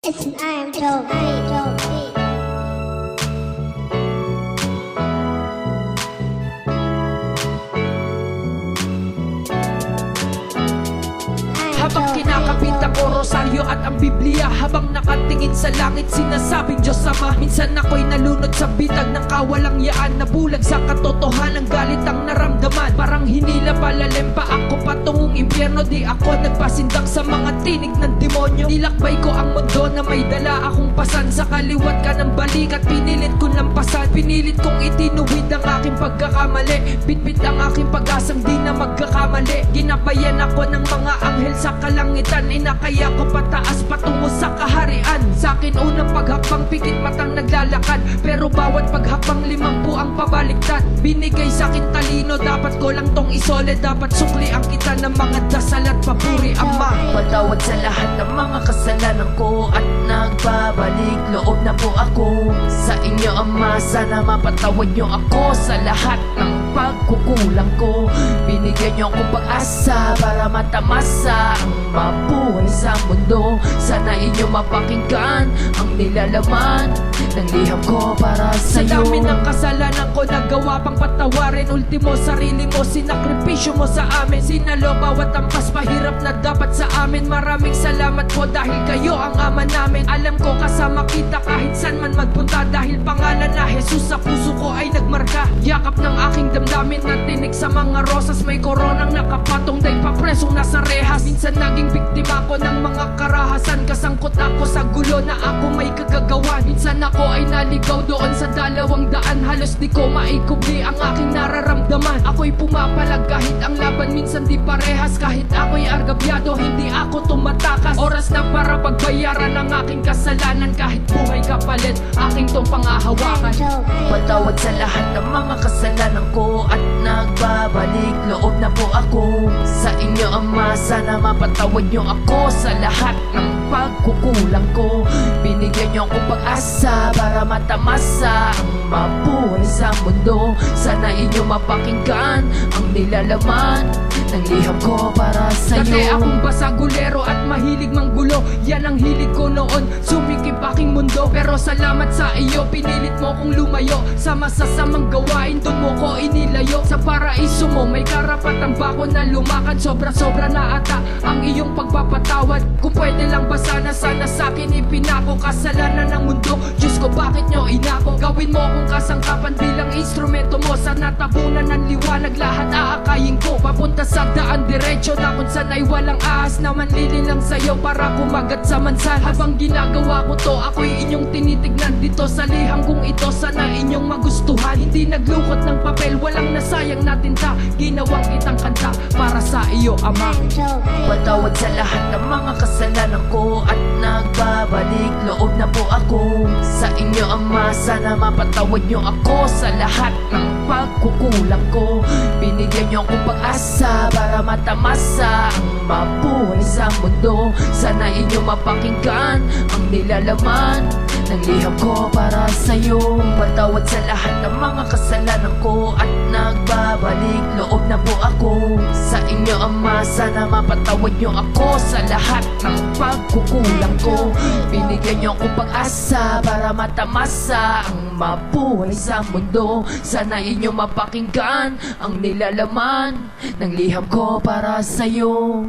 It's an I am Joe. Habang kinakapit ako rosaryo at ang Biblia, habang nakatingin sa langit sinasabing Diyos Ama. Minsan ako'y nalunod sa bitag ng kawalang yaan, nabulag sa katotohanan, galit ang naramdaman. Parang hinila palalim pa ako patungong impyerno, di ako nagpasindak sa mga tinig ng demonyo. Nilakbay ko ang mundo na may dala akong pasan, sa kaliwat ka ng balikat pinilit kong lampasan. Pinilit kong itinuwid ang aking pagkakamali, bitbit ang aking pag-asang di na magkakamali. Ginabayan ako ng mga anghel sa kalangitan, inakaya ko pataas patungo sa kaharian. Sa akin unang paghakbang pikit matang naglalakad, pero bawat paghakbang 50 ang pabaliktad. Binigay sa akin talino, dapat ko lang tong isole. Dapat sukli ang kita ng mga dasal at papuri Ama. Patawad sa lahat ng mga kasalanan ko at nagbabalik loob na po ako sa inyo Ama. Sana mapatawad niyo ako sa lahat ng pagkukulang ko. Binigyan niyo akong pag-asa para matamasa ang mabuhay sa mundo. Sana inyo mapakinggan ang nilalaman ng liham ko para sa'yo. Sa dami ng kasalanan ko nagawa pang patawarin, ultimo sarili mo sinakripisyo mo sa amin. Sinalo bawat ampas pahirap na dapat sa amin. Maraming salamat po dahil kayo ang ama namin. Alam ko kasama kita kahit saan man magpunta, dahil pangalan na Jesus sa puso ko ay nagmarka. Yakap ng aking damdamin na tinig sa mga rosas, may koronang nakapatong day papresong nasa rehas. Minsan naging biktima ko ng mga karahasan, kasangkot ako sa gulo na ako may kagagawan. Minsan ako ay naligaw doon sa 200, halos di ko maikubli ang aking nararamdaman. Ako'y pumapalag kahit ang laban minsan di parehas, kahit ako'y argabyado hindi ako tumatakas. Oras na para pagbayaran ang aking kasalanan, kahit buhay kapalit aking tong pangahawakan. Patawad sa lahat ng mga kasalanan ko at nagbabalik loob na po ako sa inyo Ama. Sana mapatawad niyo ako sa lahat ng pagkukulang ko. Binigyan niyo akong pag-asa para matamasa ang mabuhay sa mundo. Sana inyo mapakinggan ang nilalaman ng liham ko para sa'yo. Dati akong basagulero at mahilig manggulo, yan ang hilig ko noon, sumikip aking mundo. Pero salamat sa iyo, pinilit mo kong lumayo sa masasamang gawain, dun mo ko inilayo. Sa paraiso mo may karapatan ba ko na lumakad? Sobra-sobra na ata ang iyong pagpapatawad. Kung pwede lang ba sana sa'kin ipinako, kasalanan ng mundo, Diyos ko bakit nyo inako? Gawin mo akong kasangkapan bilang instrumento mo, sa natabunan ng liwanag lahat aakayin ko. Papunta sa daan diretso na kung saan ay walang ahas, na manlilin lang sa'yo para kumagat sa mansan. Habang ginagawa ko to, ako'y inyong tinitignan dito sa liham kong ito, sana inyong magustuhan. Hindi naglukot ng papel, walang nasayang na tinta, ginawang kitang kanta para sa iyo Ama. Patawad sa lahat ng mga kasalanan ko at nagbabalik loob na po ako sa inyo Ama. Sana mapatawad niyo ako sa lahat ng pagkukulang ko. Binigyan niyo akong pag-asa para matamasa ang mabuhay sa mundo. Sana inyo mapakinggan ang nilalaman ng liham ko para sa'yo. Patawad sa lahat ng mga kasalanan ko at nagbabalik loob na po ako sa inyo Ama. Sana mapatawad niyo ako sa lahat ng pagkukulang ko. Binigyan niyo akong pag-asa para matamasa ang mabuhay sa mundo. Sana inyo mapakinggan ang nilalaman ng liham ko para sa'yo.